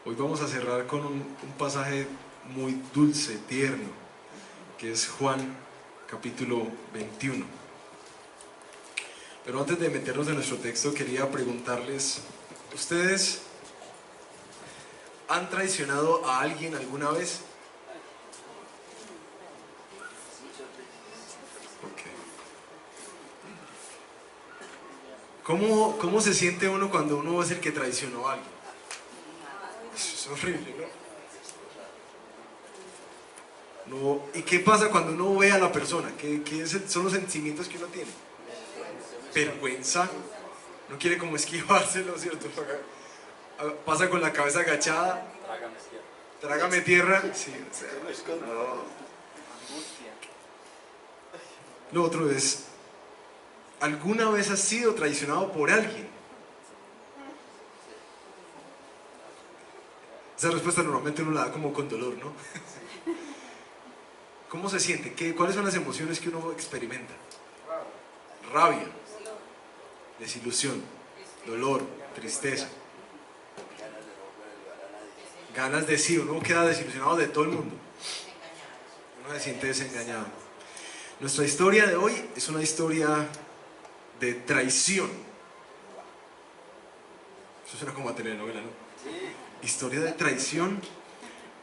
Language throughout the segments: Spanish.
Hoy vamos a cerrar con un pasaje muy dulce, tierno, que es Juan capítulo 21. Pero antes de meternos en nuestro texto, quería preguntarles, ¿ustedes han traicionado a alguien alguna vez? Okay. ¿Cómo se siente uno cuando uno es el que traicionó a alguien? Eso es horrible, ¿no? ¿Y qué pasa cuando uno ve a la persona? Son los sentimientos que uno tiene? Vergüenza. No quiere como esquivárselo, ¿cierto? Pasa con la cabeza agachada. Trágame tierra. Sí, o sea, no. Lo otro es, ¿alguna vez has sido traicionado por alguien? Esa respuesta normalmente uno la da como con dolor, ¿no? ¿Cómo se siente? ¿Cuáles son las emociones que uno experimenta? Rabia, desilusión, dolor, tristeza, ganas de sí. Uno queda desilusionado de todo el mundo, uno se siente desengañado. Nuestra historia de hoy es una historia de traición. Eso suena como a telenovela, ¿no? Historia de traición,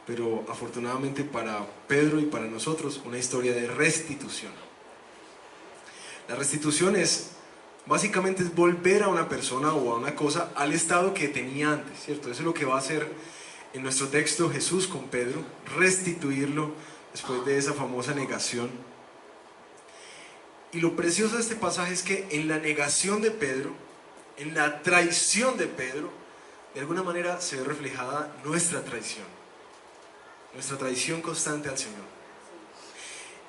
pero afortunadamente para Pedro y para nosotros, una historia de restitución. La restitución básicamente es volver a una persona o a una cosa al estado que tenía antes, ¿cierto? Eso es lo que va a hacer en nuestro texto Jesús con Pedro, restituirlo después de esa famosa negación. Y lo precioso de este pasaje es que en la negación de Pedro, en la traición de Pedro, de alguna manera se ve reflejada nuestra traición constante al Señor.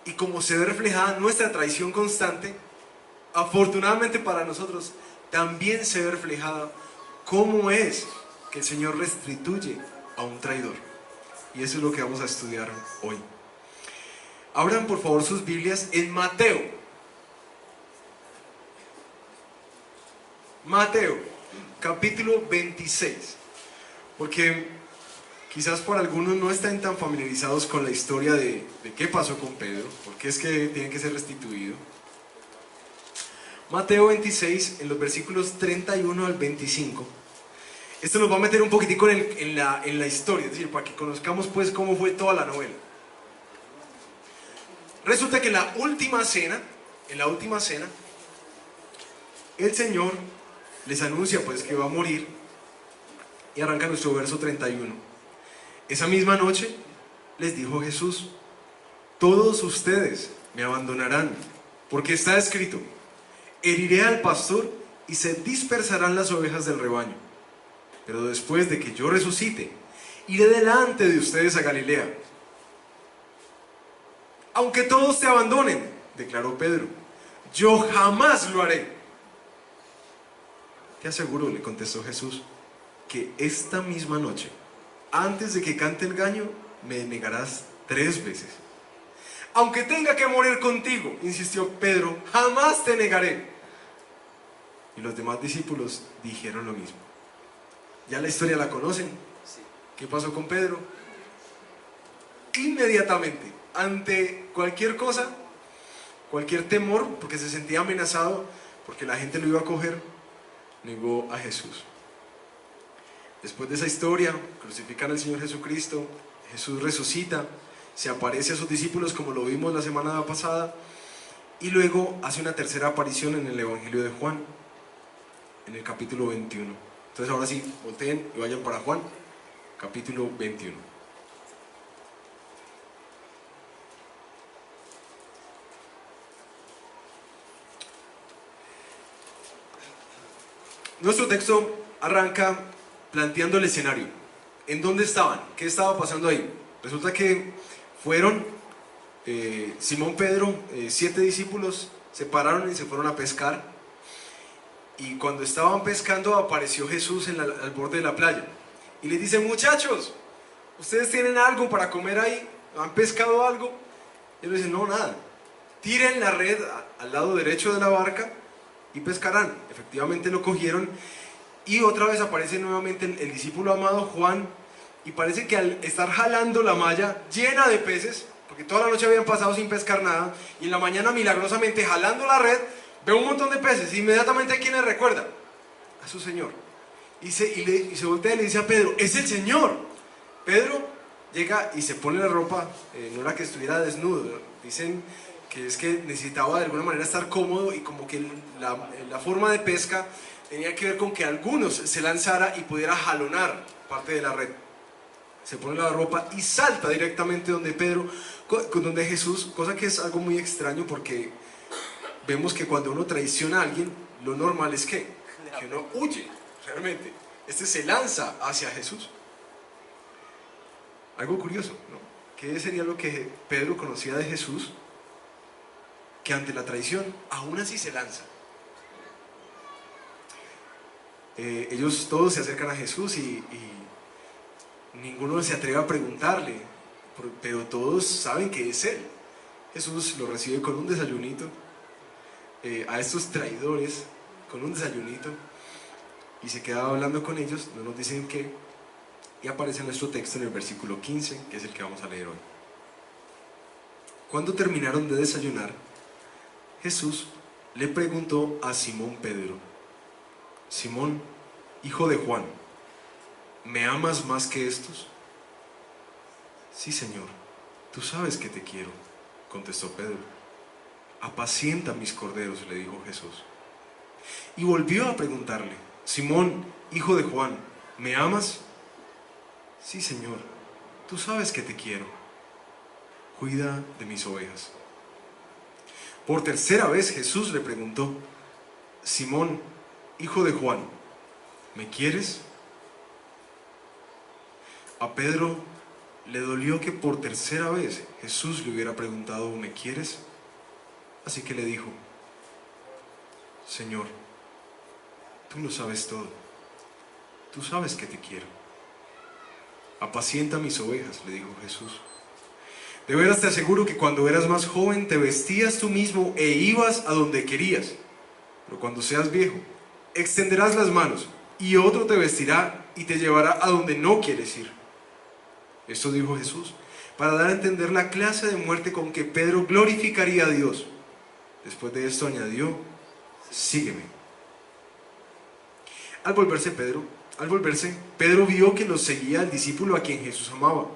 Y como se ve reflejada nuestra traición constante, afortunadamente para nosotros, también se ve reflejada cómo es que el Señor restituye a un traidor. Y eso es lo que vamos a estudiar hoy. Abran por favor sus Biblias en Mateo. Mateo, capítulo 26. Porque quizás por algunos no estén tan familiarizados con la historia de qué pasó con Pedro, porque es que tiene que ser restituido. Mateo 26, en los versículos 31 al 25. Esto nos va a meter un poquitico en la historia, es decir, para que conozcamos pues cómo fue toda la novela. Resulta que en la última cena, el Señor les anuncia pues que va a morir, y arranca nuestro verso 31. Esa misma noche les dijo Jesús: todos ustedes me abandonarán, porque está escrito: heriré al pastor y se dispersarán las ovejas del rebaño. Pero después de que yo resucite, iré delante de ustedes a Galilea. Aunque todos te abandonen, declaró Pedro, yo jamás lo haré. Te aseguro, le contestó Jesús, que esta misma noche, antes de que cante el gallo, me negarás 3 veces. Aunque tenga que morir contigo, insistió Pedro, jamás te negaré. Y los demás discípulos dijeron lo mismo. Ya la historia la conocen. ¿Qué pasó con Pedro? Inmediatamente, ante cualquier cosa, cualquier temor, porque se sentía amenazado, porque la gente lo iba a coger, negó a Jesús. Después de esa historia, crucifican al Señor Jesucristo, Jesús resucita, se aparece a sus discípulos como lo vimos la semana pasada, y luego hace una tercera aparición en el Evangelio de Juan, en el capítulo 21. Entonces ahora sí, volteen y vayan para Juan, capítulo 21. Nuestro texto arranca planteando el escenario. ¿En dónde estaban? ¿Qué estaba pasando ahí? Resulta que fueron Simón, Pedro, 7 discípulos, se pararon y se fueron a pescar. Y cuando estaban pescando apareció Jesús al borde de la playa. Y les dice: muchachos, ¿ustedes tienen algo para comer ahí? ¿Han pescado algo? Y ellos dicen: no, nada. Tiren la red al lado derecho de la barca y pescarán. Efectivamente lo cogieron. Y otra vez aparece nuevamente el discípulo amado Juan Y parece que al estar jalando la malla llena de peces, porque toda la noche habían pasado sin pescar nada, y en la mañana milagrosamente jalando la red, ve un montón de peces, e inmediatamente ¿a quién le recuerda? A su Señor. Y se voltea y le dice a Pedro, ¡es el Señor! Pedro llega y se pone la ropa, no era que estuviera desnudo, dicen que es que necesitaba de alguna manera estar cómodo, y como que la forma de pesca tenía que ver con que algunos se lanzara y pudiera jalonar parte de la red. Se pone la ropa y salta directamente donde donde Jesús, cosa que es algo muy extraño, porque vemos que cuando uno traiciona a alguien, lo normal es que uno huye, realmente. Este se lanza hacia Jesús. Algo curioso, ¿no? ¿Qué sería lo que Pedro conocía de Jesús? Que ante la traición, aún así se lanza. Ellos todos se acercan a Jesús y ninguno se atreve a preguntarle, pero todos saben que es Él. Jesús lo recibe con un desayunito, a estos traidores con un desayunito, y se queda hablando con ellos, no nos dicen qué, y aparece nuestro texto en el versículo 15, que es el que vamos a leer hoy. Cuando terminaron de desayunar, Jesús le preguntó a Simón Pedro, Simón, hijo de Juan, ¿me amas más que estos? Sí, Señor, tú sabes que te quiero, contestó Pedro. Apacienta mis corderos, le dijo Jesús. Y volvió a preguntarle, Simón, hijo de Juan, ¿me amas? Sí, Señor, tú sabes que te quiero. Cuida de mis ovejas. Por tercera vez Jesús le preguntó, Simón, hijo de Juan, ¿me quieres? A Pedro le dolió que por tercera vez Jesús le hubiera preguntado, ¿me quieres? Así que le dijo, Señor, tú lo sabes todo, tú sabes que te quiero. Apacienta mis ovejas, le dijo Jesús. De veras te aseguro que cuando eras más joven te vestías tú mismo e ibas a donde querías, pero cuando seas viejo, extenderás las manos y otro te vestirá y te llevará a donde no quieres ir. Esto dijo Jesús para dar a entender la clase de muerte con que Pedro glorificaría a Dios. Después de esto añadió, sígueme. Al volverse, Pedro vio que los seguía el discípulo a quien Jesús amaba.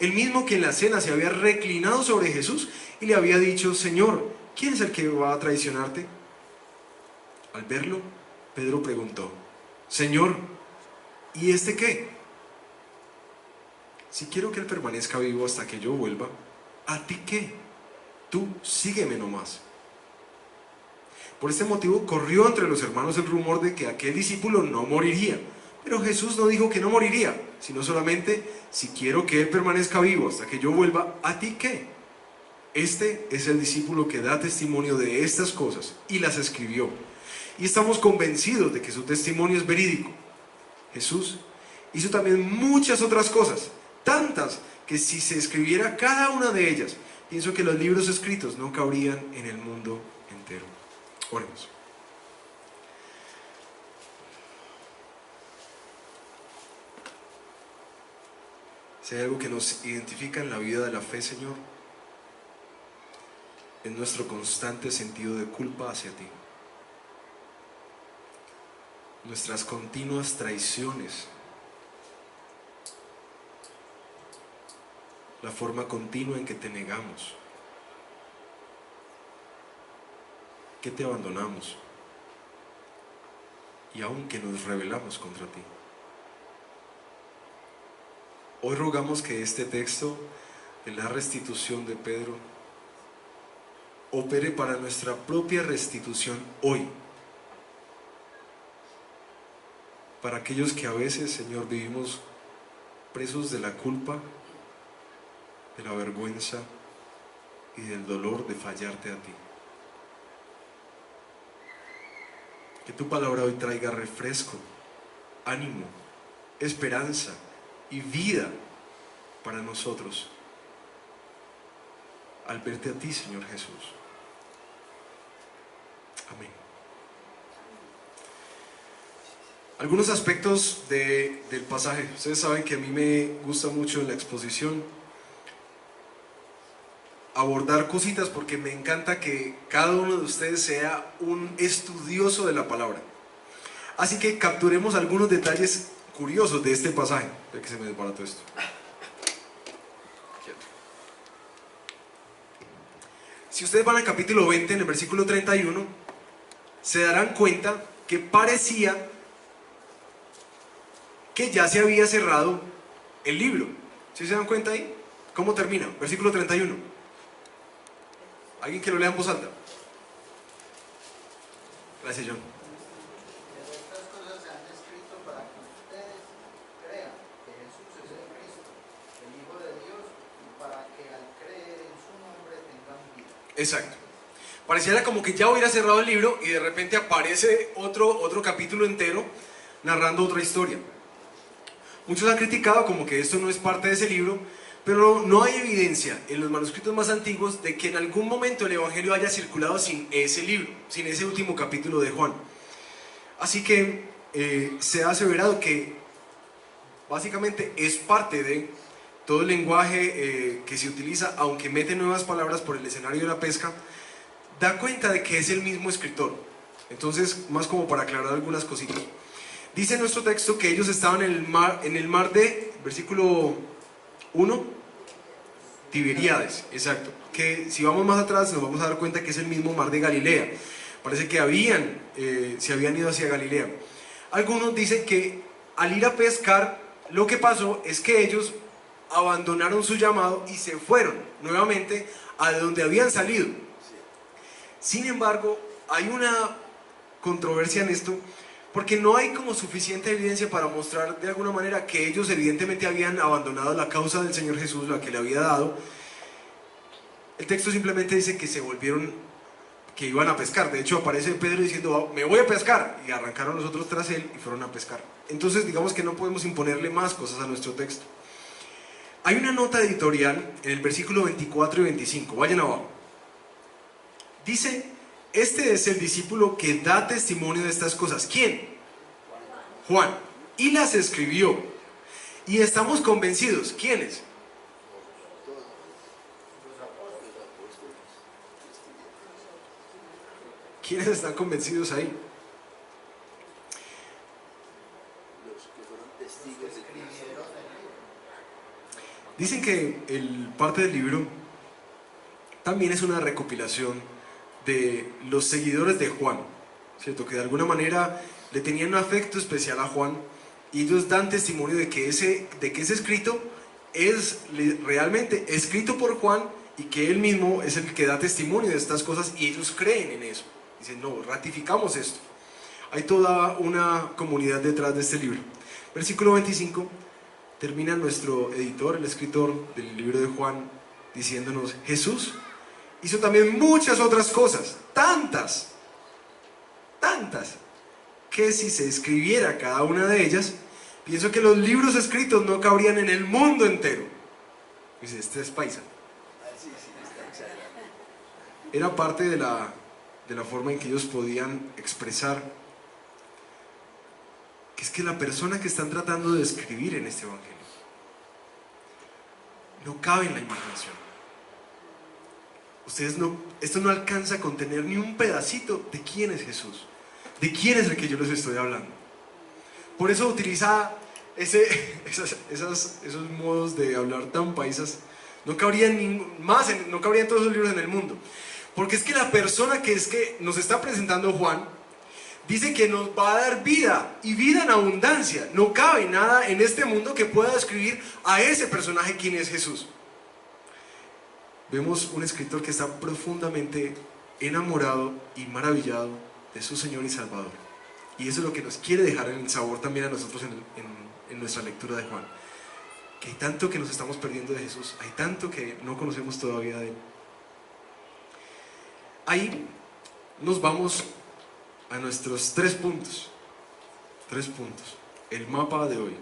El mismo que en la cena se había reclinado sobre Jesús y le había dicho, Señor, ¿quién es el que va a traicionarte? Al verlo, Pedro preguntó, Señor, ¿y este qué? Si quiero que él permanezca vivo hasta que yo vuelva, ¿a ti qué? Tú sígueme nomás. Por este motivo corrió entre los hermanos el rumor de que aquel discípulo no moriría. Pero Jesús no dijo que no moriría, sino solamente, si quiero que él permanezca vivo hasta que yo vuelva, ¿a ti qué? Este es el discípulo que da testimonio de estas cosas y las escribió. Y estamos convencidos de que su testimonio es verídico. Jesús hizo también muchas otras cosas, tantas que si se escribiera cada una de ellas, pienso que los libros escritos no cabrían en el mundo entero. Oremos. Si hay algo que nos identifica en la vida de la fe, Señor, es nuestro constante sentido de culpa hacia ti. Nuestras continuas traiciones, la forma continua en que te negamos, que te abandonamos y aun que nos rebelamos contra ti. Hoy rogamos que este texto de la restitución de Pedro opere para nuestra propia restitución hoy. Para aquellos que a veces, Señor, vivimos presos de la culpa, de la vergüenza y del dolor de fallarte a ti. Que tu palabra hoy traiga refresco, ánimo, esperanza y vida para nosotros al verte a ti, Señor Jesús. Amén. Algunos aspectos del pasaje. Ustedes saben que a mí me gusta mucho en la exposición abordar cositas porque me encanta que cada uno de ustedes sea un estudioso de la palabra. Así que capturemos algunos detalles curiosos de este pasaje. Ve que se me desbarató esto. Si ustedes van al capítulo 20, en el versículo 31, se darán cuenta que parecía que ya se había cerrado el libro. ¿Sí se dan cuenta ahí? ¿Cómo termina? Versículo 31. ¿Alguien que lo lea en voz alta? Gracias, John. Estas cosas se han escrito para que ustedes crean que Jesús es el Cristo, el Hijo de Dios, y para que al creer en su nombre tengan vida. Exacto. Pareciera como que ya hubiera cerrado el libro y de repente aparece otro capítulo entero narrando otra historia. Muchos han criticado como que esto no es parte de ese libro, pero no hay evidencia en los manuscritos más antiguos de que en algún momento el Evangelio haya circulado sin ese libro, sin ese último capítulo de Juan. Así que se ha aseverado que básicamente es parte de todo el lenguaje que se utiliza, aunque mete nuevas palabras por el escenario de la pesca, da cuenta de que es el mismo escritor. Entonces, más como para aclarar algunas cositas. Dice nuestro texto que ellos estaban en el mar de, versículo 1, Tiberíades, exacto. Que si vamos más atrás nos vamos a dar cuenta que es el mismo mar de Galilea. Parece que se habían ido hacia Galilea. Algunos dicen que al ir a pescar, lo que pasó es que ellos abandonaron su llamado y se fueron nuevamente a donde habían salido. Sin embargo, hay una controversia en esto, porque no hay como suficiente evidencia para mostrar de alguna manera que ellos evidentemente habían abandonado la causa del Señor Jesús, la que le había dado. El texto simplemente dice que se volvieron, que iban a pescar. De hecho aparece Pedro diciendo, me voy a pescar, y arrancaron los otros tras él y fueron a pescar. Entonces digamos que no podemos imponerle más cosas a nuestro texto. Hay una nota editorial en el versículo 24 y 25, vayan abajo. Dice: este es el discípulo que da testimonio de estas cosas. ¿Quién? Juan. Y las escribió. Y estamos convencidos. ¿Quiénes? ¿Quiénes están convencidos ahí? Los que fueron testigos de Cristo. Dicen que parte del libro también es una recopilación de los seguidores de Juan, ¿cierto? Que de alguna manera le tenían un afecto especial a Juan, y ellos dan testimonio de que ese escrito es realmente escrito por Juan, y que él mismo es el que da testimonio de estas cosas, y ellos creen en eso. Dicen, no, ratificamos esto. Hay toda una comunidad detrás de este libro. Versículo 25, termina nuestro editor, el escritor del libro de Juan, diciéndonos: Jesús hizo también muchas otras cosas, tantas, que si se escribiera cada una de ellas, pienso que los libros escritos no cabrían en el mundo entero. Dice, este es paisa. Era parte de la forma en que ellos podían expresar que es que la persona que están tratando de escribir en este evangelio no cabe en la imaginación. Esto no alcanza a contener ni un pedacito de quién es Jesús, de quién es el que yo les estoy hablando. Por eso utiliza esos modos de hablar tan paisas. No cabrían no cabrían todos los libros en el mundo. Porque es que la persona que nos está presentando Juan dice que nos va a dar vida, y vida en abundancia. No cabe nada en este mundo que pueda describir a ese personaje quién es Jesús. Vemos un escritor que está profundamente enamorado y maravillado de su Señor y Salvador. Y eso es lo que nos quiere dejar en el sabor también a nosotros en nuestra lectura de Juan. Que hay tanto que nos estamos perdiendo de Jesús, hay tanto que no conocemos todavía de Él. Ahí nos vamos a nuestros 3 puntos. 3 puntos. El mapa de hoy.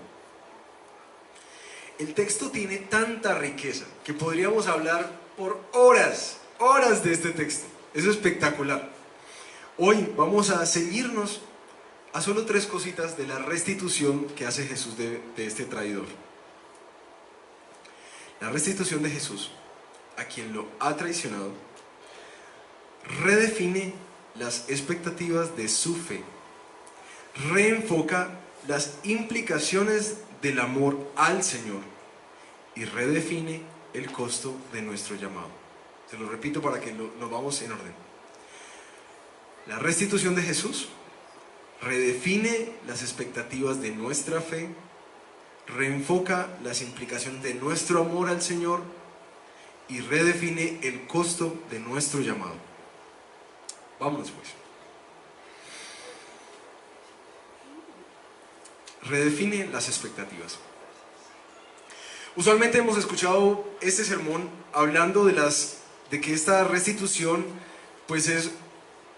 El texto tiene tanta riqueza que podríamos hablar por horas de este texto. Es espectacular. Hoy vamos a ceñirnos a solo 3 cositas de la restitución que hace Jesús de este traidor. La restitución de Jesús a quien lo ha traicionado redefine las expectativas de su fe, reenfoca las implicaciones del amor al Señor y redefine el costo de nuestro llamado. Se lo repito para que nos vamos en orden. La restitución de Jesús redefine las expectativas de nuestra fe, reenfoca las implicaciones de nuestro amor al Señor y redefine el costo de nuestro llamado. Vámonos pues. Redefine las expectativas. Usualmente hemos escuchado este sermón hablando de que esta restitución pues es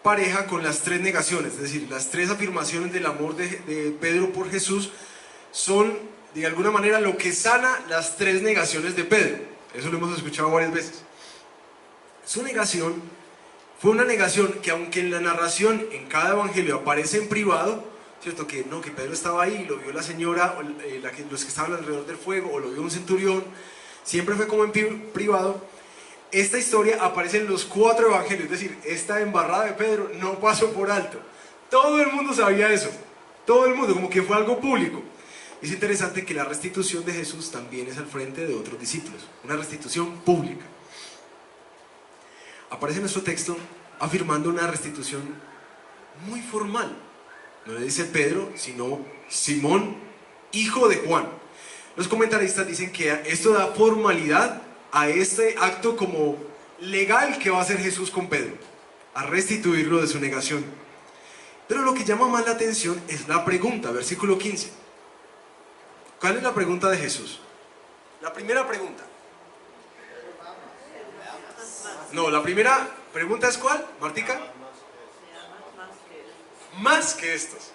pareja con las 3 negaciones, es decir, las 3 afirmaciones del amor de Pedro por Jesús son de alguna manera lo que sana las 3 negaciones de Pedro. Eso lo hemos escuchado varias veces. Su negación fue una negación que, aunque en la narración en cada evangelio aparece en privado, ¿cierto? Que no, que Pedro estaba ahí y lo vio la señora, los que estaban alrededor del fuego, o lo vio un centurión, siempre fue como en privado. Esta historia aparece en los 4 evangelios, es decir, esta embarrada de Pedro no pasó por alto. Todo el mundo sabía eso, todo el mundo, como que fue algo público. Es interesante que la restitución de Jesús también es al frente de otros discípulos, una restitución pública. Aparece en nuestro texto afirmando una restitución muy formal. No le dice Pedro, sino Simón, hijo de Juan. Los comentaristas dicen que esto da formalidad a este acto como legal que va a hacer Jesús con Pedro, a restituirlo de su negación. Pero lo que llama más la atención es la pregunta, versículo 15. ¿Cuál es la pregunta de Jesús? La primera pregunta. No, la primera pregunta es ¿cuál, Martica? Más que estos.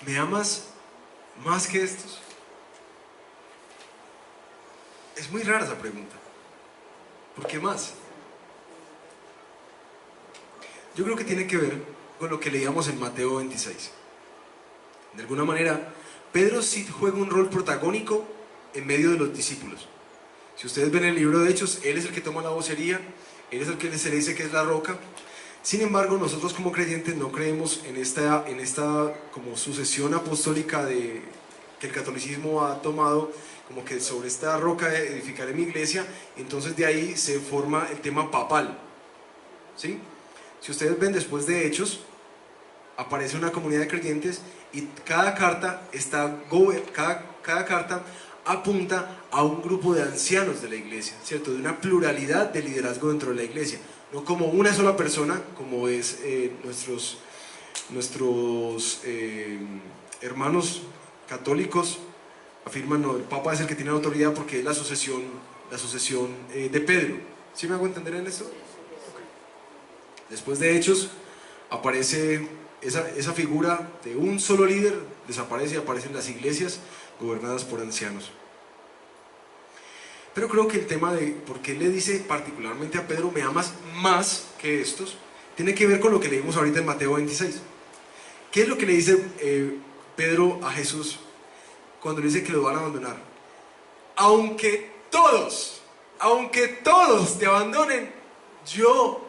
¿Me amas más que estos? Es muy rara esa pregunta. ¿Por qué más? Yo creo que tiene que ver con lo que leíamos en Mateo 26. De alguna manera, Pedro sí juega un rol protagónico en medio de los discípulos. Si ustedes ven el libro de Hechos, él es el que toma la vocería, él es el que se le dice que es la roca. Sin embargo, nosotros como creyentes no creemos en esta como sucesión apostólica que el catolicismo ha tomado, como que sobre esta roca edificaré mi iglesia. Entonces de ahí se forma el tema papal, ¿sí? Si ustedes ven después de Hechos, aparece una comunidad de creyentes y cada carta apunta a un grupo de ancianos de la iglesia, ¿cierto? De una pluralidad de liderazgo dentro de la iglesia, no como una sola persona, como es nuestros hermanos católicos afirman, no, el Papa es el que tiene la autoridad porque es la sucesión de Pedro. ¿Sí me hago entender en esto? Después de Hechos aparece esa figura de un solo líder, desaparece y aparecen las iglesias gobernadas por ancianos. Pero creo que el tema de por qué le dice particularmente a Pedro, me amas más que estos, tiene que ver con lo que leímos ahorita en Mateo 26. ¿Qué es lo que le dice Pedro a Jesús cuando le dice que lo van a abandonar? Aunque todos te abandonen, yo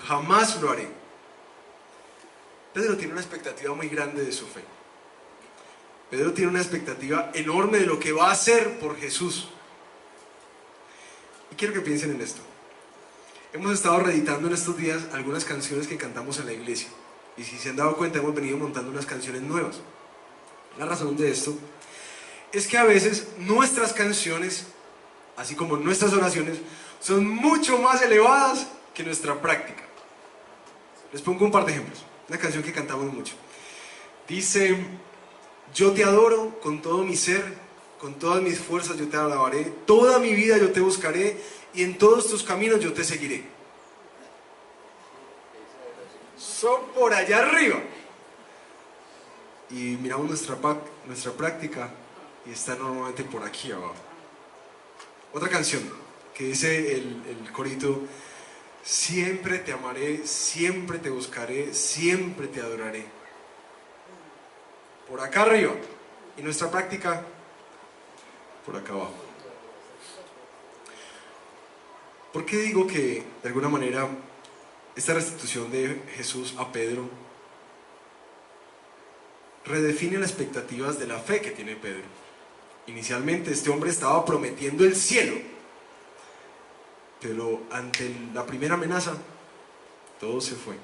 jamás lo haré. Pedro tiene una expectativa muy grande de su fe. Pedro tiene una expectativa enorme de lo que va a hacer por Jesús. Y quiero que piensen en esto. Hemos estado reeditando en estos días algunas canciones que cantamos en la iglesia. Y si se han dado cuenta, hemos venido montando unas canciones nuevas. La razón de esto es que a veces nuestras canciones, así como nuestras oraciones, son mucho más elevadas que nuestra práctica. Les pongo un par de ejemplos. Una canción que cantamos mucho. Dice: yo te adoro con todo mi ser, con todas mis fuerzas yo te alabaré, toda mi vida yo te buscaré y en todos tus caminos yo te seguiré. Son por allá arriba. Y miramos nuestra práctica y está normalmente por aquí abajo. Otra canción que dice el corito: Siempre te amaré, siempre te buscaré, siempre te adoraré. Por acá arriba. Y nuestra práctica, por acá abajo. ¿Por qué digo que, de alguna manera, esta restitución de Jesús a Pedro redefine las expectativas de la fe que tiene Pedro? Inicialmente este hombre estaba prometiendo el cielo, pero ante la primera amenaza, todo se fue.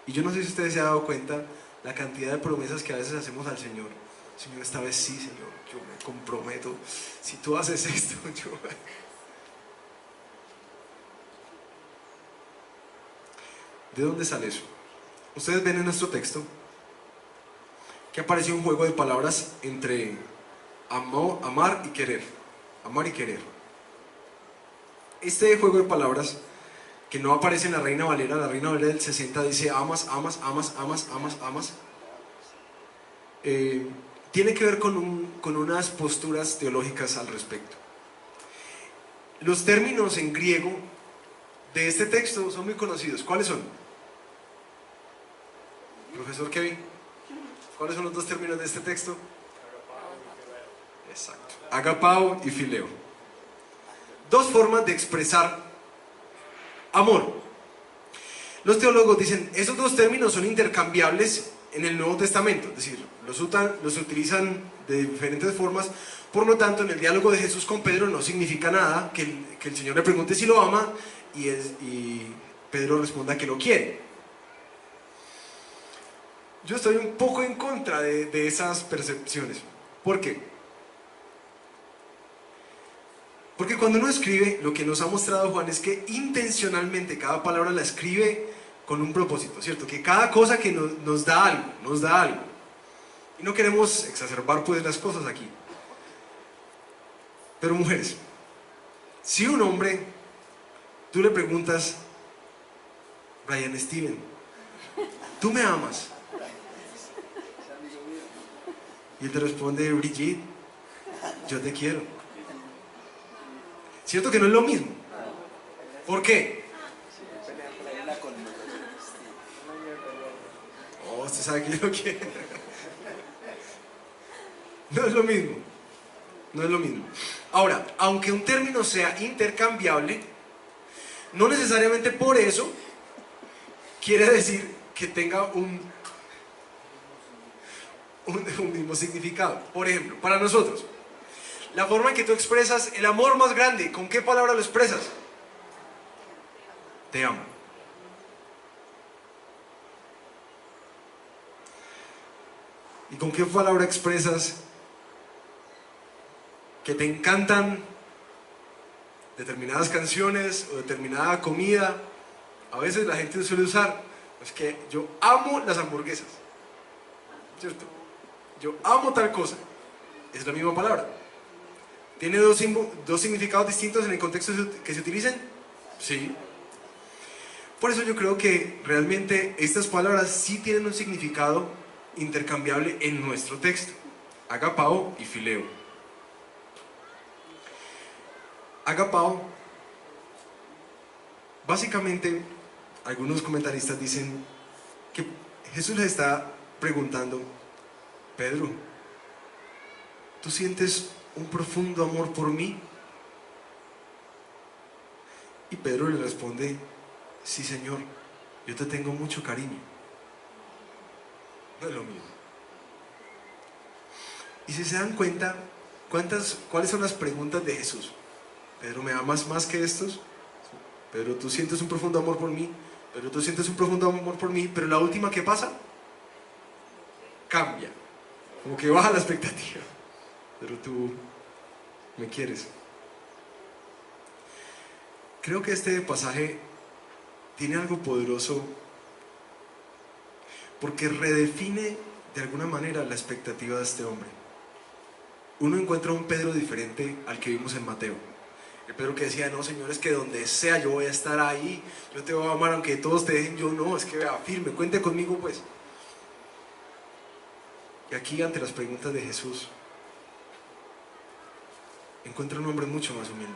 Y yo no sé si ustedes se han dado cuenta la cantidad de promesas que a veces hacemos al Señor. Señor, esta vez sí, Señor, yo me comprometo. Si tú haces esto, yo... ¿De dónde sale eso? Ustedes ven en nuestro texto que apareció un juego de palabras entre amar y querer. Amar y querer. Este juego de palabras, que no aparece en la Reina Valera del 60 dice amas, amas, amas, amas, amas, amas. Tiene que ver con unas posturas teológicas al respecto. Los términos en griego de este texto son muy conocidos. ¿Cuáles son? Profesor Kevin, ¿cuáles son los dos términos de este texto? Exacto. Agapao y fileo. Dos formas de expresar amor. Los teólogos dicen, esos dos términos son intercambiables en el Nuevo Testamento, es decir, los utilizan de diferentes formas. Por lo tanto, en el diálogo de Jesús con Pedro no significa nada que el Señor le pregunte si lo ama y Pedro responda que lo quiere. Yo estoy un poco en contra de esas percepciones. ¿Por qué? Porque cuando uno escribe, lo que nos ha mostrado Juan es que intencionalmente cada palabra la escribe con un propósito, ¿cierto? Que cada cosa que nos da algo, nos da algo. Y no queremos exacerbar pues las cosas aquí. Pero mujeres, si un hombre, tú le preguntas, Brian Steven, ¿tú me amas? Y él te responde, Brigitte, yo te quiero. ¿Cierto que no es lo mismo? ¿Por qué? Oh, usted sabe que yo lo quiero. No es lo mismo. No es lo mismo. Ahora, aunque un término sea intercambiable, no necesariamente por eso quiere decir que tenga un mismo significado. Por ejemplo, para nosotros, la forma en que tú expresas el amor más grande, ¿con qué palabra lo expresas? Te amo. ¿Y con qué palabra expresas que te encantan determinadas canciones o determinada comida? A veces la gente suele usar, es que yo amo las hamburguesas, ¿cierto? Yo amo tal cosa. Es la misma palabra. ¿Tiene dos significados distintos en el contexto que se utilicen? Sí. Por eso yo creo que realmente estas palabras sí tienen un significado intercambiable en nuestro texto. Agapao y fileo. Agapao, básicamente, algunos comentaristas dicen que Jesús les está preguntando, Pedro, ¿tú sientes un profundo amor por mí? Y Pedro le responde, sí, Señor, yo te tengo mucho cariño. No es lo mismo. Y si se dan cuenta, ¿cuáles son las preguntas de Jesús? Pedro, ¿me amas más que estos? Pedro, ¿tú sientes un profundo amor por mí? Pedro, ¿tú sientes un profundo amor por mí? Pero la última, ¿qué pasa? Cambia. Como que baja la expectativa. Pero tú me quieres. Creo que este pasaje tiene algo poderoso porque redefine de alguna manera la expectativa de este hombre. Uno encuentra un Pedro diferente al que vimos en Mateo. El Pedro que decía, no, Señor, es que donde sea yo voy a estar ahí, yo te voy a amar aunque todos te dejen, yo no, es que vea, firme, cuente conmigo pues. Y aquí ante las preguntas de Jesús, encuentra un hombre mucho más humilde.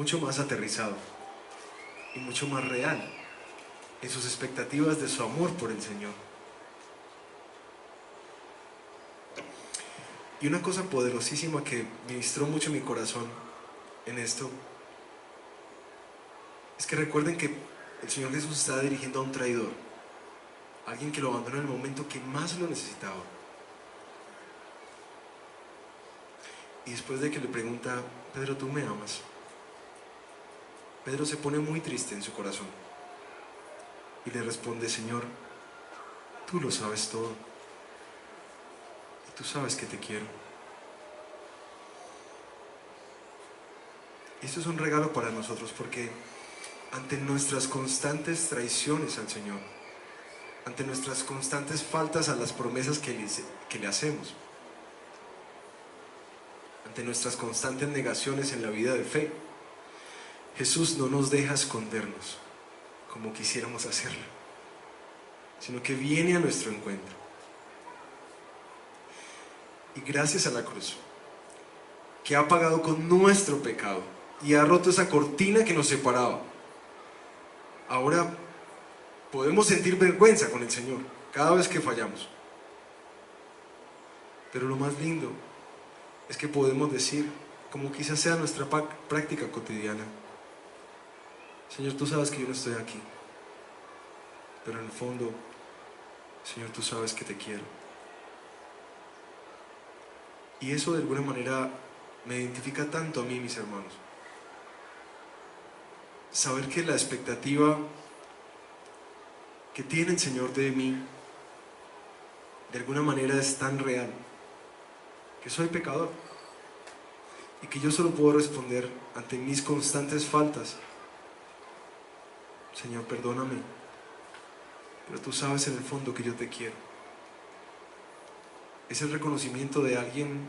mucho más aterrizado y mucho más real en sus expectativas de su amor por el Señor. Y una cosa poderosísima que ministró mucho mi corazón en esto es que recuerden que el Señor Jesús estaba dirigiendo a un traidor, alguien que lo abandonó en el momento que más lo necesitaba. Y después de que le pregunta: Pedro, ¿tú me amas? Pedro se pone muy triste en su corazón y le responde: Señor, tú lo sabes todo y tú sabes que te quiero. Y esto es un regalo para nosotros, porque ante nuestras constantes traiciones al Señor, ante nuestras constantes faltas a las promesas que le hacemos, ante nuestras constantes negaciones en la vida de fe, Jesús no nos deja escondernos como quisiéramos hacerlo, sino que viene a nuestro encuentro. Y gracias a la cruz, que ha pagado con nuestro pecado y ha roto esa cortina que nos separaba, ahora podemos sentir vergüenza con el Señor cada vez que fallamos. Pero lo más lindo es que podemos decir, como quizás sea nuestra práctica cotidiana: Señor, tú sabes que yo no estoy aquí, pero en el fondo, Señor, tú sabes que te quiero. Y eso de alguna manera me identifica tanto a mí, mis hermanos. Saber que la expectativa que tiene el Señor de mí de alguna manera es tan real, que soy pecador y que yo solo puedo responder ante mis constantes faltas: Señor, perdóname, pero tú sabes en el fondo que yo te quiero. Es el reconocimiento de alguien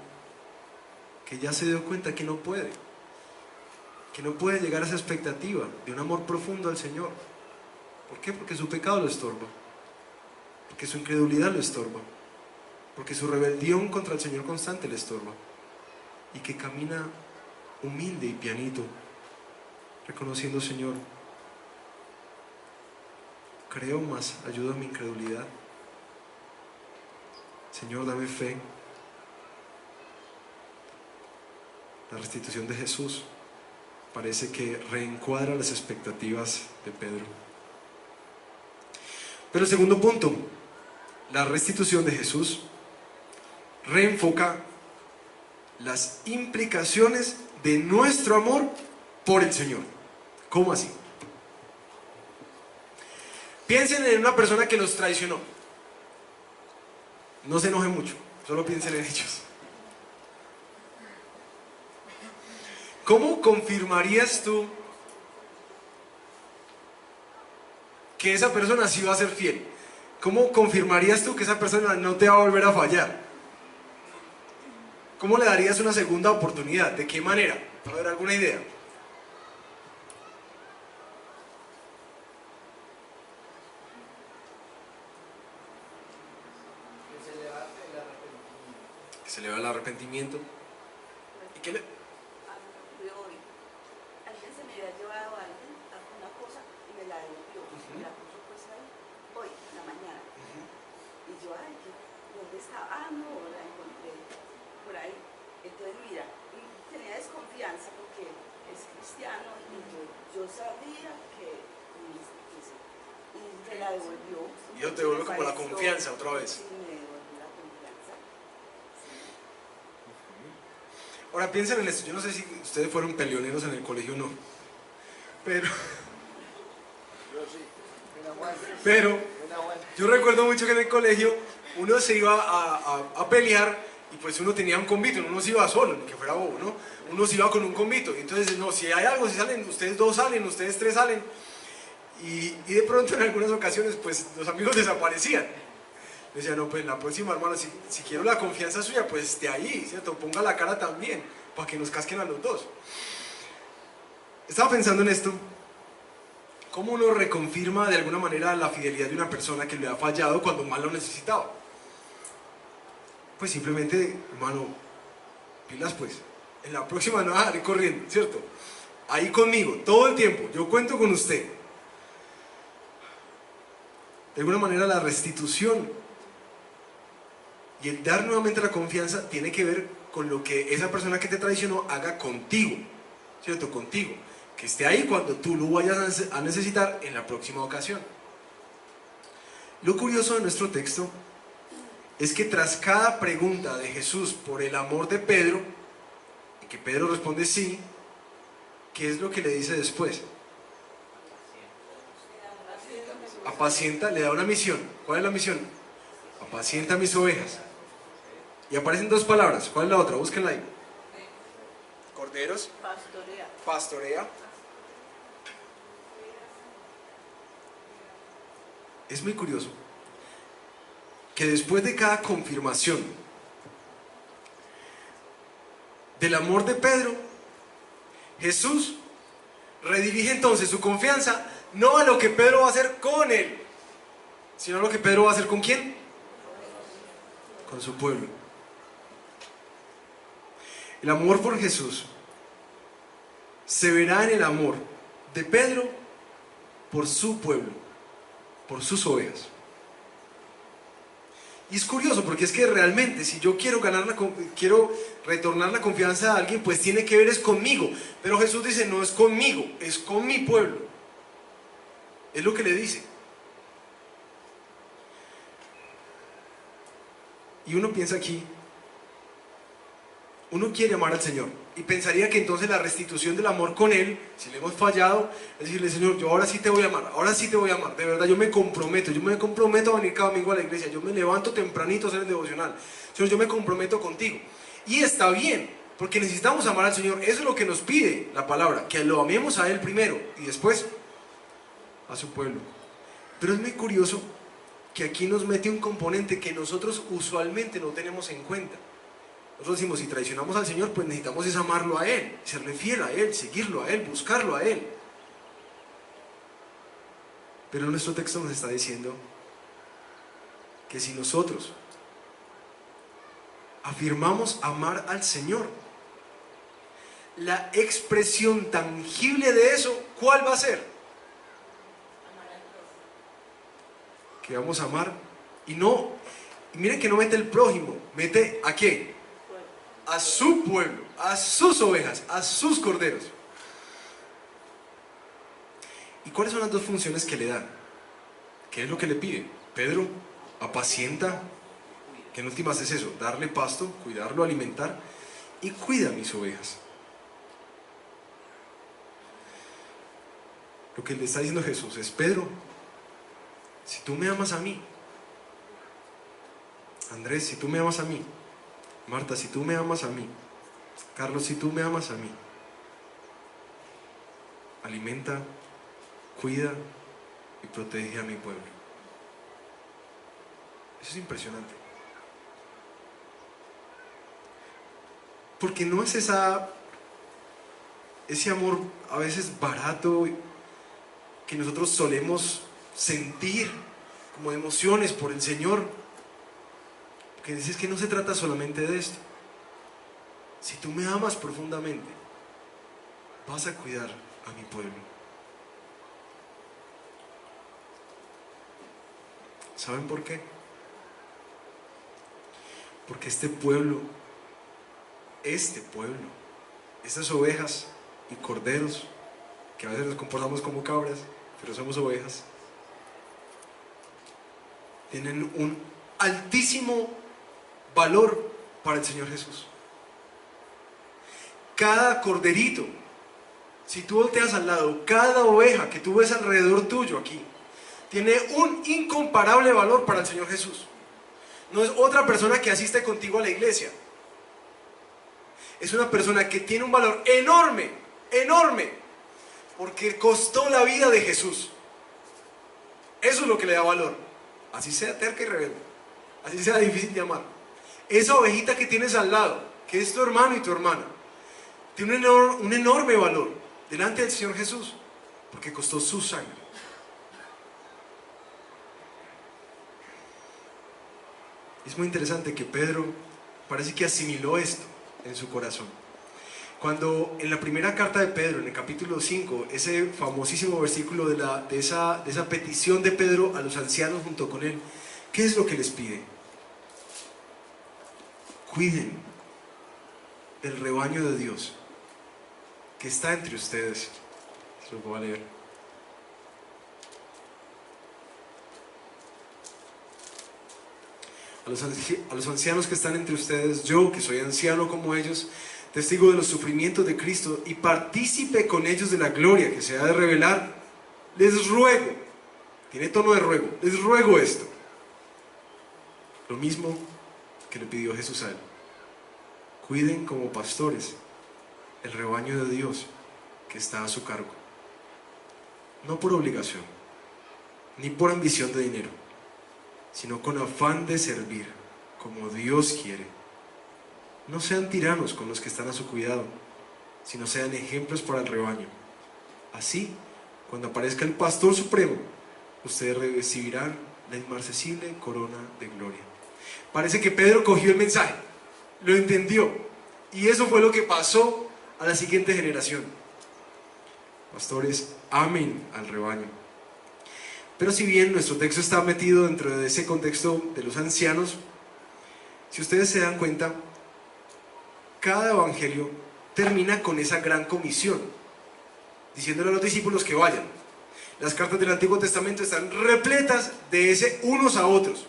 que ya se dio cuenta que no puede llegar a esa expectativa de un amor profundo al Señor. ¿Por qué? Porque su pecado lo estorba, porque su incredulidad lo estorba, porque su rebelión contra el Señor constante le estorba, y que camina humilde y pianito, reconociendo: Señor, creo, más ayuda a mi incredulidad. Señor, dame fe. La restitución de Jesús parece que reencuadra las expectativas de Pedro. Pero el segundo punto, la restitución de Jesús reenfoca las implicaciones de nuestro amor por el Señor. ¿Cómo así? Piensen en una persona que los traicionó. No se enojen mucho, solo piensen en ellos. ¿Cómo confirmarías tú que esa persona sí va a ser fiel? ¿Cómo confirmarías tú que esa persona no te va a volver a fallar? ¿Cómo le darías una segunda oportunidad? ¿De qué manera? A ver, ¿alguna idea? Que se le vea el arrepentimiento. ¿Y qué le...? Alguien se me había llevado a alguien una cosa y me la devolvió. Me la puso pues ahí, hoy, en la mañana. Y yo, ay, ¿dónde estaba? Ah, no, la encontré por ahí. Entonces, mira, y tenía desconfianza porque es cristiano y yo sabía que... Y me la devolvió. Y yo te devuelvo como la confianza otra vez. Sí, me devolvió la confianza. Ahora piensen en esto. Yo no sé si ustedes fueron peleoneros en el colegio o no, pero yo recuerdo mucho que en el colegio uno se iba a pelear y pues uno tenía un convito, uno no se iba solo, ni que fuera bobo, ¿no? Uno se iba con un convito, y entonces no, si hay algo, si salen, ustedes dos salen, ustedes tres salen, y de pronto en algunas ocasiones pues los amigos desaparecían. Decía, no, pues la próxima, hermano, si quiero la confianza suya, pues esté ahí, ¿cierto? Ponga la cara también, para que nos casquen a los dos. Estaba pensando en esto, cómo uno reconfirma de alguna manera la fidelidad de una persona que le ha fallado cuando más lo necesitaba. Pues simplemente, hermano, pilas pues, en la próxima no vas a salir corriendo, ¿cierto? ahí conmigo, todo el tiempo, yo cuento con usted. De alguna manera la restitución y el dar nuevamente la confianza tiene que ver con lo que esa persona que te traicionó haga contigo, ¿cierto? Contigo, que esté ahí cuando tú lo vayas a necesitar en la próxima ocasión. Lo curioso de nuestro texto es que tras cada pregunta de Jesús por el amor de Pedro, y que Pedro responde sí, ¿qué es lo que le dice después? Apacienta, le da una misión. ¿Cuál es la misión? Apacienta mis ovejas. Y aparecen dos palabras. ¿Cuál es la otra? Búsquenla ahí. Corderos. Pastorea. Pastorea. Es muy curioso que después de cada confirmación del amor de Pedro, Jesús redirige entonces su confianza no a lo que Pedro va a hacer con él, sino a lo que Pedro va a hacer con quién, con su pueblo. El amor por Jesús se verá en el amor de Pedro por su pueblo, por sus ovejas. Y es curioso porque es que realmente si yo quiero quiero retornar la confianza a alguien, pues tiene que ver es conmigo. Pero Jesús dice, no es conmigo, es con mi pueblo. Es lo que le dice. Y uno piensa aquí, uno quiere amar al Señor y pensaría que entonces la restitución del amor con Él, si le hemos fallado, es decirle, Señor, yo ahora sí te voy a amar, ahora sí te voy a amar, de verdad yo me comprometo a venir cada domingo a la iglesia, yo me levanto tempranito a hacer el devocional, Señor, yo me comprometo contigo. Y está bien, porque necesitamos amar al Señor, eso es lo que nos pide la palabra, que lo amemos a Él primero y después a su pueblo. Pero es muy curioso que aquí nos mete un componente que nosotros usualmente no tenemos en cuenta. Nosotros decimos, si traicionamos al Señor, pues necesitamos es amarlo a Él, serle fiel a Él, seguirlo a Él, buscarlo a Él. Pero nuestro texto nos está diciendo que si nosotros afirmamos amar al Señor, la expresión tangible de eso, ¿cuál va a ser? Que vamos a amar y miren que no mete el prójimo, mete ¿a qué? A su pueblo, a sus ovejas, a sus corderos. ¿Y cuáles son las dos funciones que le dan? ¿Qué es lo que le pide? Pedro, apacienta, que en últimas es eso, darle pasto, cuidarlo, alimentar, y cuida mis ovejas. Lo que le está diciendo Jesús es, Pedro, si tú me amas a mí, Andrés, si tú me amas a mí, Marta, si tú me amas a mí, Carlos, si tú me amas a mí, alimenta, cuida y protege a mi pueblo. Eso es impresionante. Porque no es ese amor a veces barato que nosotros solemos sentir como emociones por el Señor. Que dices que no se trata solamente de esto. Si tú me amas profundamente, vas a cuidar a mi pueblo. ¿Saben por qué? Porque este pueblo, estas ovejas y corderos, que a veces nos comportamos como cabras, pero somos ovejas, tienen un altísimo valor para el Señor Jesús. Cada corderito, si tú volteas al lado, cada oveja que tú ves alrededor tuyo aquí, tiene un incomparable valor para el Señor Jesús. No es otra persona que asiste contigo a la iglesia. Es una persona que tiene un valor enorme, enorme, porque costó la vida de Jesús. Eso es lo que le da valor. Así sea terca y rebelde, así sea difícil de amar. Esa ovejita que tienes al lado, que es tu hermano y tu hermana, tiene un enorme valor delante del Señor Jesús, porque costó su sangre. Es muy interesante que Pedro parece que asimiló esto en su corazón. Cuando en la primera carta de Pedro, en el capítulo 5, ese famosísimo versículo de esa petición de Pedro a los ancianos junto con él, ¿qué es lo que les pide? Cuiden del rebaño de Dios que está entre ustedes. Se lo voy a leer. A los ancianos que están entre ustedes, yo que soy anciano como ellos, testigo de los sufrimientos de Cristo y partícipe con ellos de la gloria que se ha de revelar, les ruego, tiene tono de ruego, les ruego esto, lo mismo que le pidió Jesús a él: cuiden como pastores el rebaño de Dios que está a su cargo, no por obligación, ni por ambición de dinero, sino con afán de servir, como Dios quiere. No sean tiranos con los que están a su cuidado, sino sean ejemplos para el rebaño. Así, cuando aparezca el Pastor Supremo, ustedes recibirán la inmarcesible corona de gloria. Parece que Pedro cogió el mensaje, lo entendió, y eso fue lo que pasó a la siguiente generación. Pastores, amen al rebaño. Pero si bien nuestro texto está metido dentro de ese contexto de los ancianos, si ustedes se dan cuenta, cada evangelio termina con esa gran comisión, diciéndole a los discípulos que vayan. Las cartas del Antiguo Testamento están repletas de ese unos a otros,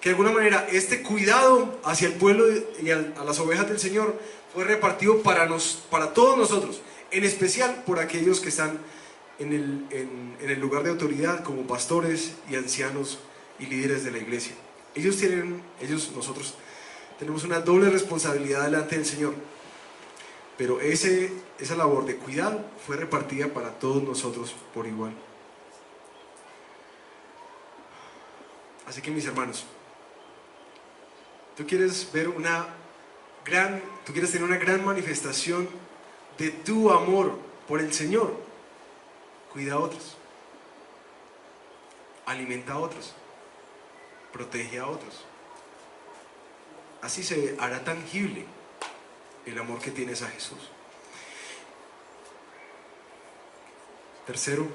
que de alguna manera este cuidado hacia el pueblo y a las ovejas del Señor fue repartido para todos nosotros, en especial por aquellos que están en el lugar de autoridad como pastores y ancianos y líderes de la iglesia. Nosotros tenemos una doble responsabilidad delante del Señor, pero esa labor de cuidado fue repartida para todos nosotros por igual. Así que, mis hermanos, tú quieres tener una gran manifestación de tu amor por el Señor. Cuida a otros, alimenta a otros, protege a otros. Así se hará tangible el amor que tienes a Jesús. Tercero,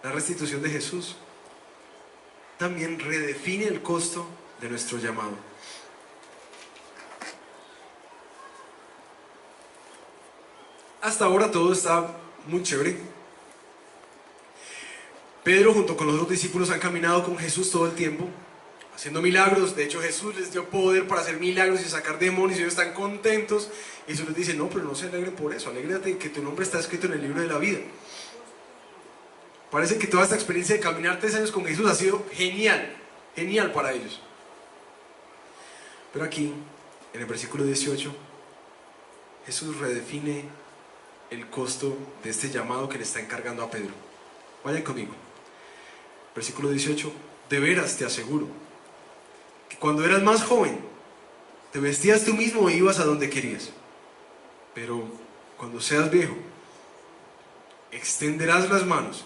la restitución de Jesús también redefine el costo de nuestro llamado. Hasta ahora todo está muy chévere. Pedro junto con los otros discípulos han caminado con Jesús todo el tiempo, haciendo milagros. De hecho, Jesús les dio poder para hacer milagros y sacar demonios, y ellos están contentos. Y Jesús les dice: no, pero no se alegren por eso, alégrate que tu nombre está escrito en el libro de la vida. Parece que toda esta experiencia de caminar 3 años con Jesús ha sido genial para ellos. Pero aquí, en el versículo 18, Jesús redefine el costo de este llamado que le está encargando a Pedro. Vayan conmigo. Versículo 18: de veras te aseguro que cuando eras más joven te vestías tú mismo e ibas a donde querías, pero cuando seas viejo extenderás las manos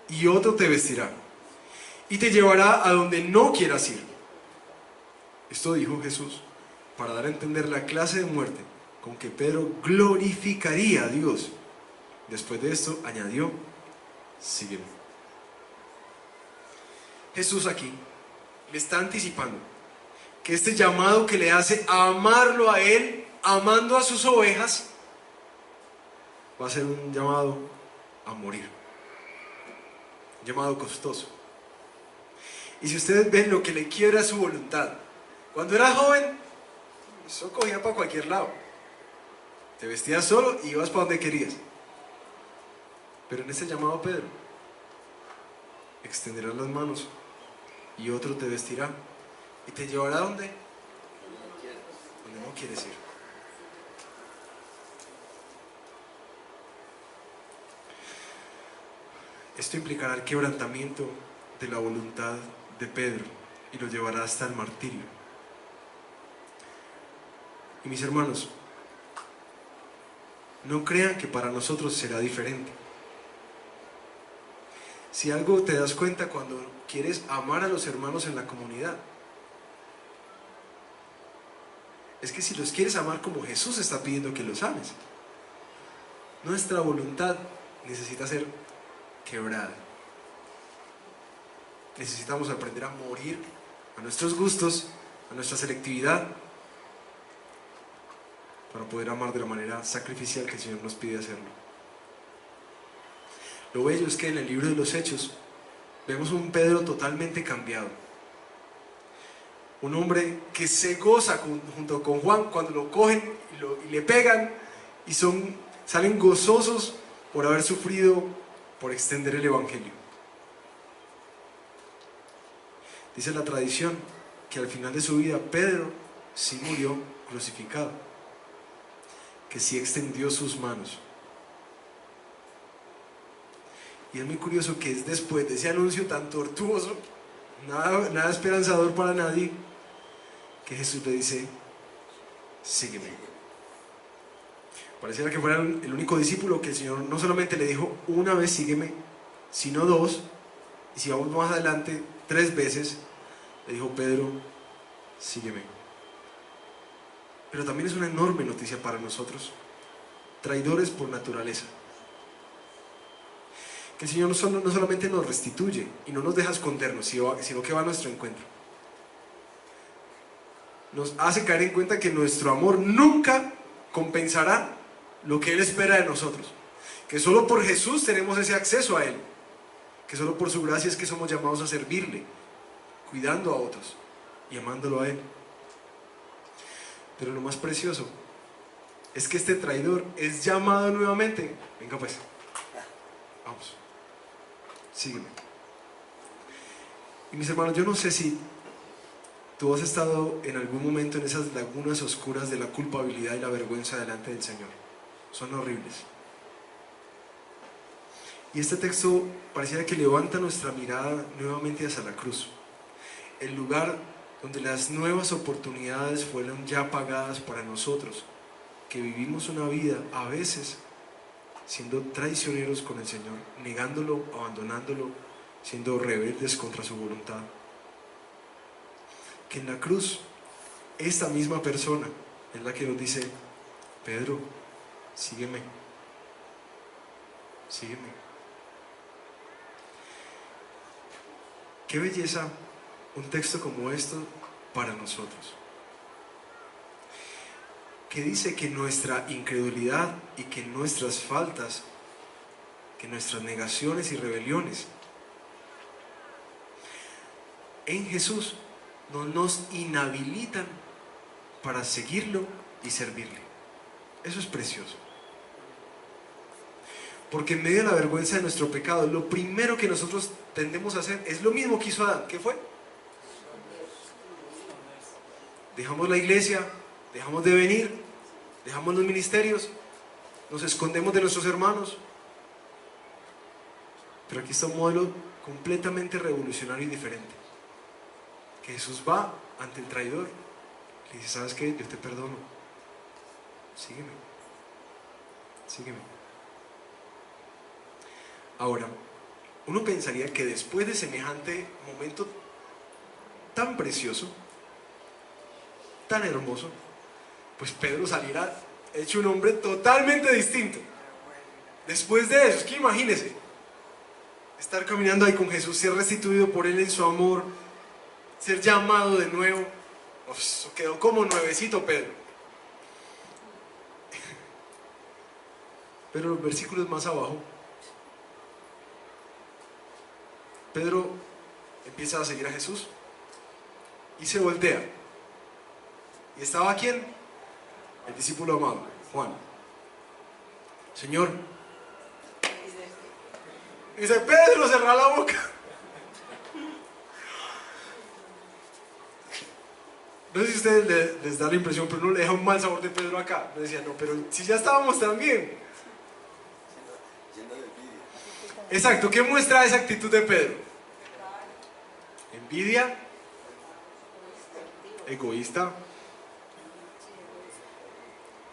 y otro te vestirá y te llevará a donde no quieras ir. Esto dijo Jesús para dar a entender la clase de muerte con que Pedro glorificaría a Dios. Después de esto añadió: sígueme. Jesús aquí le está anticipando que este llamado que le hace a amarlo a Él, amando a sus ovejas, va a ser un llamado a morir, un llamado costoso. Y si ustedes ven lo que le quiebra su voluntad, cuando era joven, eso cogía para cualquier lado, te vestías solo y ibas para donde querías. Pero en este llamado a Pedro, extenderás las manos y otro te vestirá y te llevará a donde no quieres ir. Esto implicará el quebrantamiento de la voluntad de Pedro y lo llevará hasta el martirio. Y mis hermanos, no crean que para nosotros será diferente. Si algo te das cuenta cuando quieres amar a los hermanos en la comunidad, es que si los quieres amar como Jesús está pidiendo que los ames, nuestra voluntad necesita ser quebrada. Necesitamos aprender a morir a nuestros gustos, a nuestra selectividad, para poder amar de la manera sacrificial que el Señor nos pide hacerlo. Lo bello es que en el libro de los Hechos vemos un Pedro totalmente cambiado. Un hombre que se goza junto con Juan cuando lo cogen y le pegan y salen gozosos por haber sufrido por extender el Evangelio. Dice la tradición que al final de su vida Pedro sí murió crucificado, que sí extendió sus manos. Y es muy curioso que es después de ese anuncio tan tortuoso, nada esperanzador para nadie, que Jesús le dice: sígueme. Pareciera que fuera el único discípulo que el Señor no solamente le dijo una vez sígueme, sino dos, y si vamos más adelante, 3 veces le dijo: Pedro, sígueme. Pero también es una enorme noticia para nosotros, traidores por naturaleza, que el Señor no solamente nos restituye y no nos deja escondernos, sino que va a nuestro encuentro. Nos hace caer en cuenta que nuestro amor nunca compensará lo que Él espera de nosotros, que solo por Jesús tenemos ese acceso a Él, que solo por su gracia es que somos llamados a servirle, cuidando a otros y amándolo a Él. Pero lo más precioso es que este traidor es llamado nuevamente: venga pues, vamos, sígueme. Y mis hermanos, yo no sé si tú has estado en algún momento en esas lagunas oscuras de la culpabilidad y la vergüenza delante del Señor. Son horribles. Y este texto pareciera que levanta nuestra mirada nuevamente hacia la cruz, el lugar donde las nuevas oportunidades fueron ya pagadas para nosotros, que vivimos una vida a veces siendo traicioneros con el Señor, negándolo, abandonándolo, siendo rebeldes contra su voluntad. Que en la cruz esta misma persona es la que nos dice: Pedro, sígueme, sígueme. Qué belleza un texto como esto para nosotros, que dice que nuestra incredulidad y que nuestras faltas, que nuestras negaciones y rebeliones en Jesús no nos inhabilitan para seguirlo y servirle. Eso es precioso, porque en medio de la vergüenza de nuestro pecado, lo primero que nosotros tendemos a hacer es lo mismo que hizo Adán. ¿Qué fue? Dejamos la iglesia, dejamos de venir, dejamos los ministerios, nos escondemos de nuestros hermanos. Pero aquí está un modelo completamente revolucionario y diferente, que Jesús va ante el traidor, le dice: ¿sabes qué? Yo te perdono, sígueme, sígueme. Ahora, uno pensaría que después de semejante momento tan precioso, tan hermoso, pues Pedro saliera hecho un hombre totalmente distinto. Después de eso, es que imagínese estar caminando ahí con Jesús, ser restituido por Él en su amor, ser llamado de nuevo. Eso quedó como nuevecito Pedro. Pero los versículos más abajo, Pedro empieza a seguir a Jesús y se voltea. ¿Y estaba quién? El discípulo amado, Juan. Señor, dice: Pedro, cerrá la boca. No sé si a ustedes les da la impresión, pero no le deja un mal sabor de Pedro acá. Me decía: no, pero si ya estábamos tan bien. Lleno de envidia. Exacto, ¿qué muestra esa actitud de Pedro? Envidia, egoísta.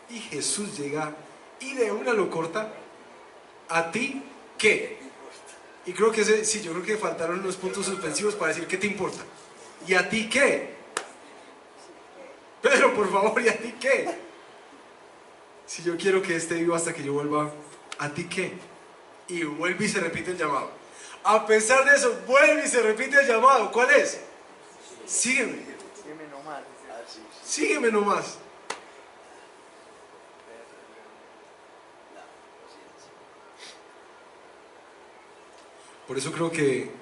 Y Jesús llega y de una lo corta: ¿a ti qué? Y creo que yo creo que faltaron unos puntos suspensivos para decir: ¿qué te importa? ¿Y a ti qué? Pedro, por favor, ¿y a ti qué? Si yo quiero que esté vivo hasta que yo vuelva, ¿a ti qué? Y vuelve y se repite el llamado. A pesar de eso, vuelve y se repite el llamado. ¿Cuál es? Sígueme. Sígueme nomás. Así. Sígueme nomás. La paciencia. Por eso creo que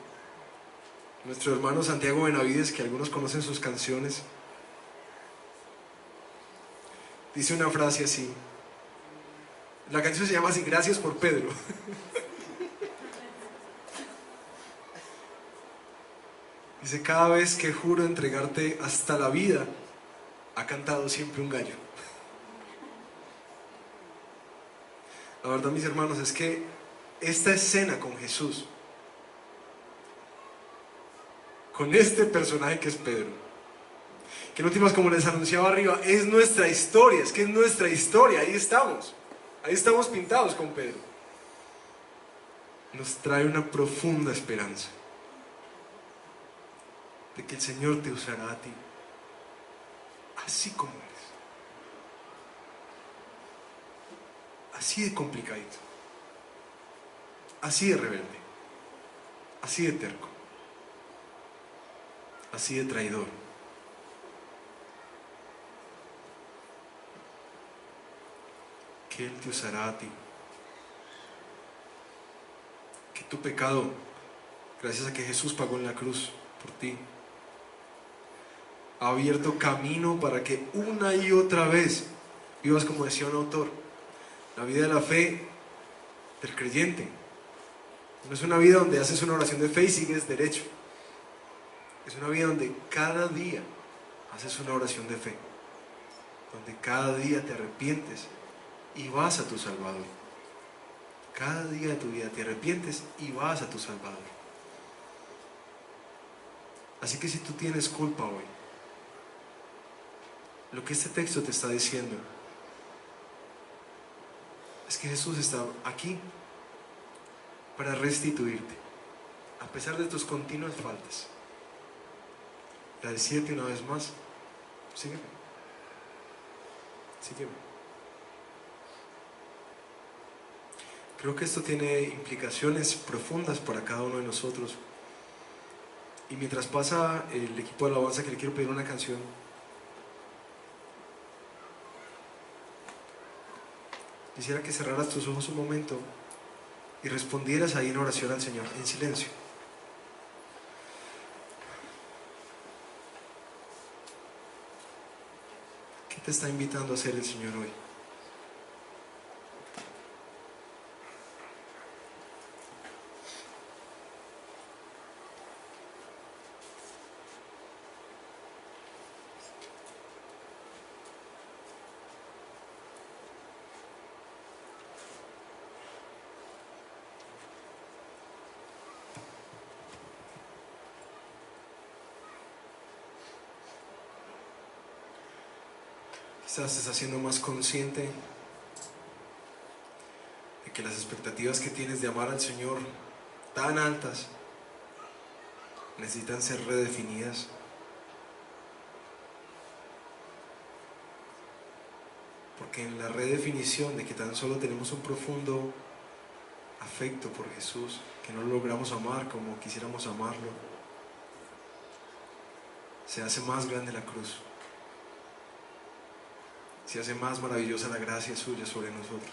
nuestro hermano Santiago Benavides, que algunos conocen sus canciones, dice una frase así. La canción se llama así: Gracias por Pedro. Dice: cada vez que juro entregarte hasta la vida, ha cantado siempre un gallo. La verdad, mis hermanos, es que esta escena con Jesús, con este personaje que es Pedro, que en últimas, como les anunciaba arriba, es nuestra historia, es que es nuestra historia, ahí estamos pintados con Pedro, nos trae una profunda esperanza de que el Señor te usará a ti, así como eres, así de complicadito, así de rebelde, así de terco, así de traidor. Que Él te usará a ti. Que tu pecado, gracias a que Jesús pagó en la cruz por ti, ha abierto camino para que una y otra vez vivas, como decía un autor, la vida de la fe del creyente. No es una vida donde haces una oración de fe y sigues derecho. Es una vida donde cada día haces una oración de fe, donde cada día te arrepientes y vas a tu Salvador. Cada día de tu vida te arrepientes y vas a tu Salvador. Así que si tú tienes culpa hoy, lo que este texto te está diciendo es que Jesús está aquí para restituirte, a pesar de tus continuas faltas. La decirte una vez más: sígueme, sígueme. Creo que esto tiene implicaciones profundas para cada uno de nosotros. Y mientras pasa el equipo de alabanza, que le quiero pedir una canción, quisiera que cerraras tus ojos un momento y respondieras ahí en oración al Señor, en silencio. ¿Qué te está invitando a hacer el Señor hoy? Quizás te estás haciendo más consciente de que las expectativas que tienes de amar al Señor, tan altas, necesitan ser redefinidas. Porque en la redefinición de que tan solo tenemos un profundo afecto por Jesús, que no lo logramos amar como quisiéramos amarlo, se hace más grande la cruz. Se hace más maravillosa la gracia suya sobre nosotros.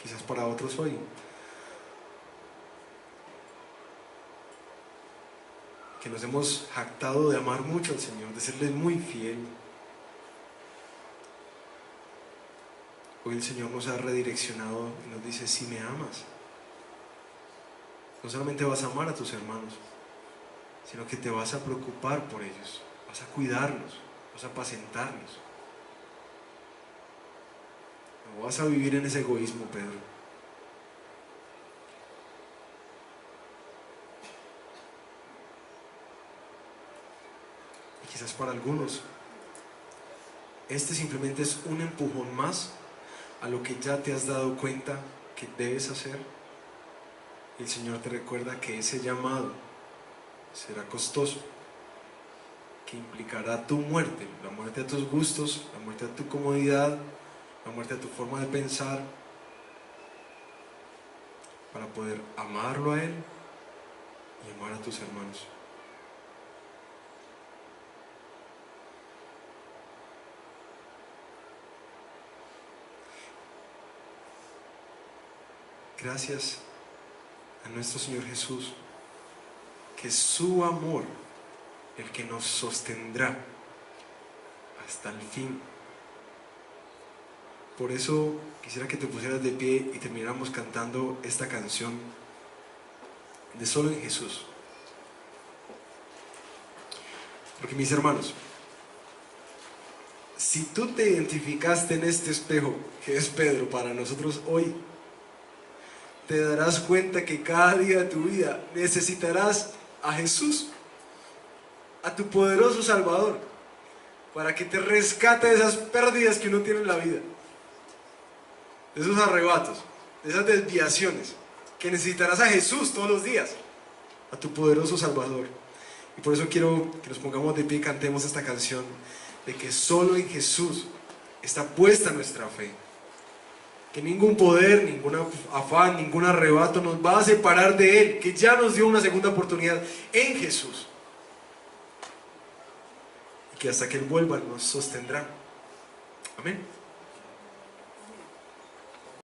Quizás para otros hoy que nos hemos jactado de amar mucho al Señor, de serle muy fiel, hoy el Señor nos ha redireccionado y nos dice: si me amas, no solamente vas a amar a tus hermanos, sino que te vas a preocupar por ellos, vas a cuidarlos, vas a apacentarlos. No vas a vivir en ese egoísmo, Pedro. Y quizás para algunos, este simplemente es un empujón más a lo que ya te has dado cuenta que debes hacer El Señor te recuerda que ese llamado será costoso, que implicará tu muerte, la muerte a tus gustos, la muerte a tu comodidad, la muerte a tu forma de pensar, para poder amarlo a Él y amar a tus hermanos. Gracias a nuestro Señor Jesús, que es su amor el que nos sostendrá hasta el fin. Por eso quisiera que te pusieras de pie y termináramos cantando esta canción de Solo en Jesús. Porque mis hermanos, si tú te identificaste en este espejo que es Pedro para nosotros hoy, te darás cuenta que cada día de tu vida necesitarás a Jesús, a tu poderoso Salvador, para que te rescate de esas pérdidas que uno tiene en la vida, de esos arrebatos, de esas desviaciones, que necesitarás a Jesús todos los días, a tu poderoso Salvador. Y por eso quiero que nos pongamos de pie y cantemos esta canción de que solo en Jesús está puesta nuestra fe, que ningún poder, ningún afán, ningún arrebato nos va a separar de Él, que ya nos dio una segunda oportunidad en Jesús, y que hasta que Él vuelva nos sostendrá. Amén.